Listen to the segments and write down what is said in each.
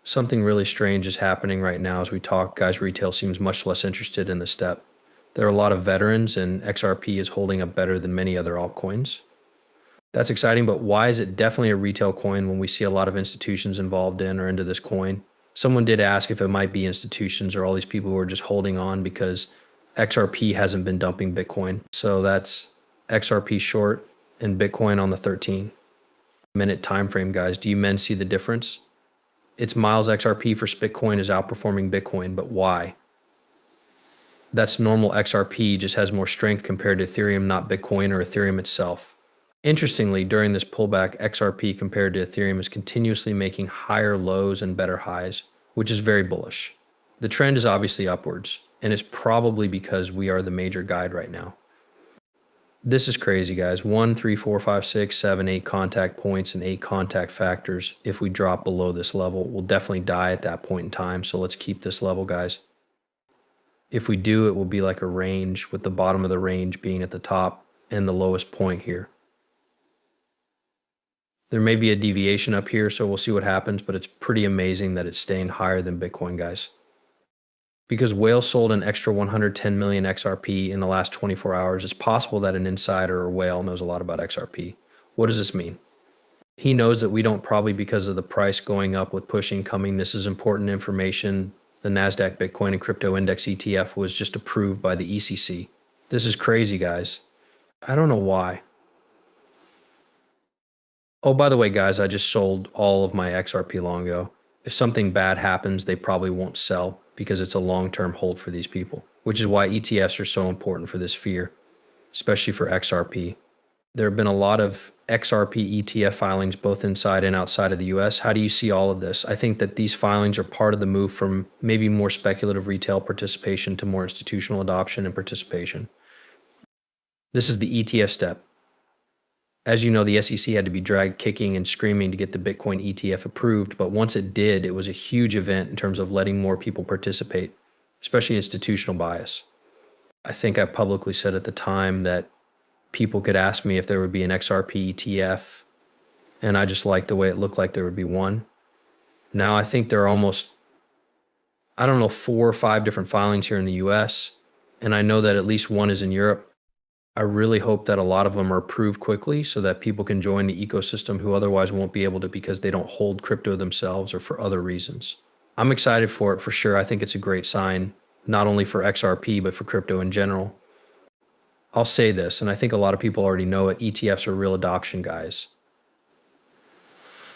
Something really strange is happening right now as we talk. Guys, retail seems much less interested in the step. There are a lot of veterans, and XRP is holding up better than many other altcoins. That's exciting, but why is it definitely a retail coin when we see a lot of institutions involved in or into this coin? Someone did ask if it might be institutions or all these people who are just holding on because XRP hasn't been dumping Bitcoin. So that's XRP short and Bitcoin on the 13-minute time frame, guys. Do you men see the difference? It's miles XRP for Bitcoin is outperforming Bitcoin, but why? That's normal XRP, just has more strength compared to Ethereum, not Bitcoin or Ethereum itself. Interestingly, during this pullback, XRP compared to Ethereum is continuously making higher lows and better highs, which is very bullish. The trend is obviously upwards, and it's probably because we are the major guide right now. This is crazy, guys. 1, 3, 4, 5, 6, 7, 8 contact points and 8 contact factors. If we drop below this level, we'll definitely die at that point in time. So let's keep this level, guys. If we do, it will be like a range, with the bottom of the range being at the top and the lowest point here. There may be a deviation up here, so we'll see what happens, but it's pretty amazing that it's staying higher than Bitcoin, guys. Because whale sold an extra 110 million XRP in the last 24 hours, it's possible that an insider or whale knows a lot about XRP. What does this mean? He knows that we don't, probably because of the price going up with pushing coming. This is important information. The NASDAQ Bitcoin and Crypto Index ETF was just approved by the ECC. This is crazy, guys. I don't know why. Oh, by the way, guys, I just sold all of my XRP long ago. If something bad happens, they probably won't sell because it's a long-term hold for these people, which is why ETFs are so important for this fear, especially for XRP. There have been a lot of XRP ETF filings both inside and outside of the US. How do you see all of this? I think that these filings are part of the move from maybe more speculative retail participation to more institutional adoption and participation. This is the ETF step. As you know, the SEC had to be dragged kicking and screaming to get the Bitcoin ETF approved, but once it did, it was a huge event in terms of letting more people participate, especially institutional bias. I think I publicly said at the time that people could ask me if there would be an XRP ETF, and I just liked the way it looked like there would be one. Now I think there are almost, I don't know, 4 or 5 different filings here in the US, and I know that at least one is in Europe. I really hope that a lot of them are approved quickly so that people can join the ecosystem who otherwise won't be able to because they don't hold crypto themselves or for other reasons. I'm excited for it for sure. I think it's a great sign, not only for XRP, but for crypto in general. I'll say this, and I think a lot of people already know it, ETFs are real adoption, guys.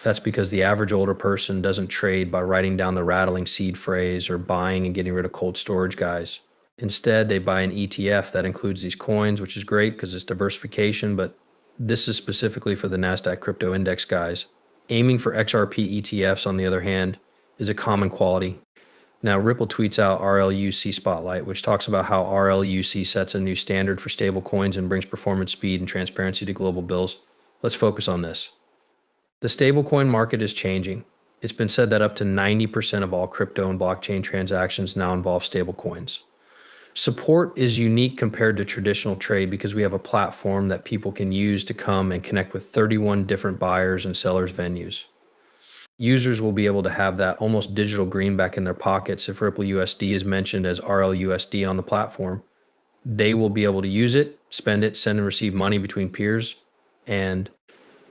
That's because the average older person doesn't trade by writing down the rattling seed phrase or buying and getting rid of cold storage, guys. Instead, they buy an ETF that includes these coins, which is great because it's diversification, but this is specifically for the NASDAQ Crypto Index guys. Aiming for XRP ETFs, on the other hand, is a common quality. Now, Ripple tweets out RLUC Spotlight, which talks about how RLUC sets a new standard for stablecoins and brings performance, speed, and transparency to global bills. Let's focus on this. The stablecoin market is changing. It's been said that up to 90% of all crypto and blockchain transactions now involve stablecoins. Support is unique compared to traditional trade because we have a platform that people can use to come and connect with 31 different buyers and sellers venues. Users will be able to have that almost digital greenback in their pockets if Ripple USD is mentioned as RLUSD on the platform. They will be able to use it, spend it, send and receive money between peers. And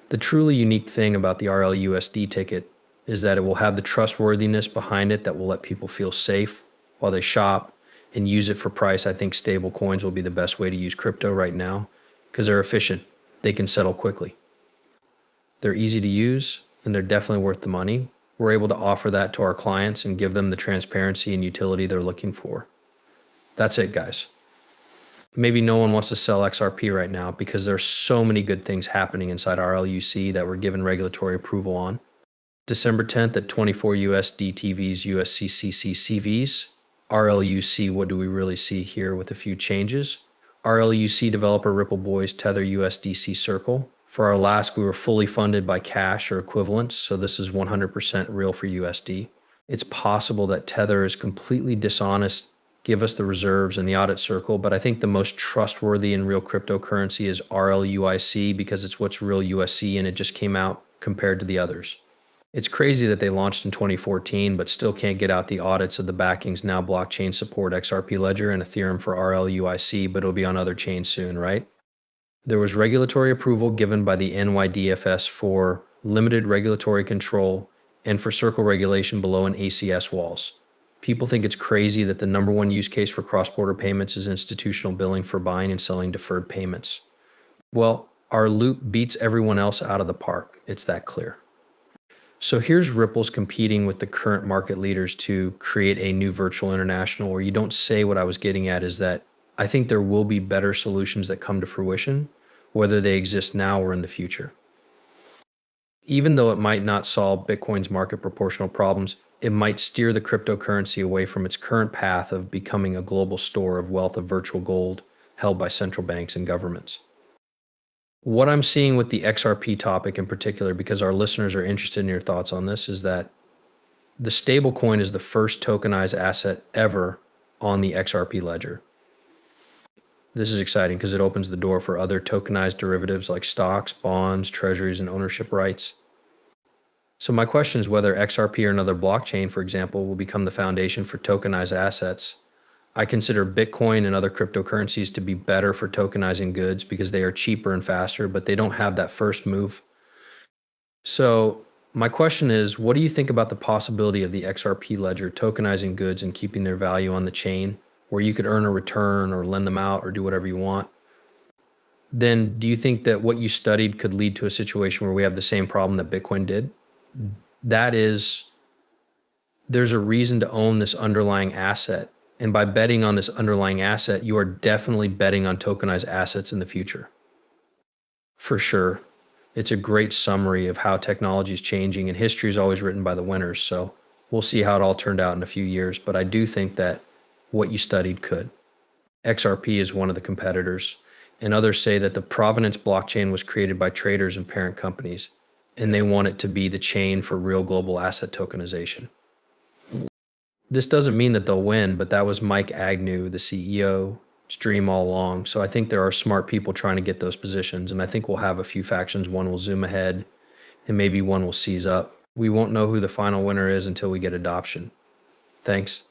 the truly unique thing about the RLUSD ticket is that it will have the trustworthiness behind it that will let people feel safe while they shop and use it for price. I think stable coins will be the best way to use crypto right now because they're efficient. They can settle quickly. They're easy to use and they're definitely worth the money. We're able to offer that to our clients and give them the transparency and utility they're looking for. That's it, guys. Maybe no one wants to sell XRP right now because there's so many good things happening inside RLUC that we're given regulatory approval on. December 10th at 24 USD TVs, USCCC CVs. RLUC, what do we really see here with a few changes? RLUC developer Ripple Boys Tether USDC Circle. For our last, we were fully funded by cash or equivalents, so this is 100% real for USD. It's possible that Tether is completely dishonest, give us the reserves and the audit circle, but I think the most trustworthy and real cryptocurrency is RLUIC because it's what's real USC and it just came out compared to the others. It's crazy that they launched in 2014, but still can't get out the audits of the backings now blockchain support XRP Ledger and Ethereum for RLUIC, but it'll be on other chains soon, right? There was regulatory approval given by the NYDFS for limited regulatory control and for circle regulation below an ACS walls. People think it's crazy that the number one use case for cross-border payments is institutional billing for buying and selling deferred payments. Well, our loop beats everyone else out of the park. It's that clear. So here's Ripple's competing with the current market leaders to create a new virtual international, or you don't say what I was getting at is that I think there will be better solutions that come to fruition, whether they exist now or in the future. Even though it might not solve Bitcoin's market proportional problems, it might steer the cryptocurrency away from its current path of becoming a global store of wealth of virtual gold held by central banks and governments. What I'm seeing with the XRP topic in particular, because our listeners are interested in your thoughts on this, is that the stablecoin is the first tokenized asset ever on the XRP ledger. This is exciting because it opens the door for other tokenized derivatives like stocks, bonds, treasuries, and ownership rights. So my question is whether XRP or another blockchain, for example, will become the foundation for tokenized assets. I consider Bitcoin and other cryptocurrencies to be better for tokenizing goods because they are cheaper and faster, but they don't have that first move. So my question is, what do you think about the possibility of the XRP ledger tokenizing goods and keeping their value on the chain, where you could earn a return or lend them out or do whatever you want? Then do you think that what you studied could lead to a situation where we have the same problem that Bitcoin did? That is, there's a reason to own this underlying asset. And by betting on this underlying asset, you are definitely betting on tokenized assets in the future. For sure. It's a great summary of how technology is changing, and history is always written by the winners. So we'll see how it all turned out in a few years. But I do think that what you studied could. XRP is one of the competitors, and others say that the provenance blockchain was created by traders and parent companies, and they want it to be the chain for real global asset tokenization. This doesn't mean that they'll win, but that was Mike Agnew, the CEO's dream all along. So I think there are smart people trying to get those positions, and I think we'll have a few factions. One will zoom ahead, and maybe one will seize up. We won't know who the final winner is until we get adoption. Thanks.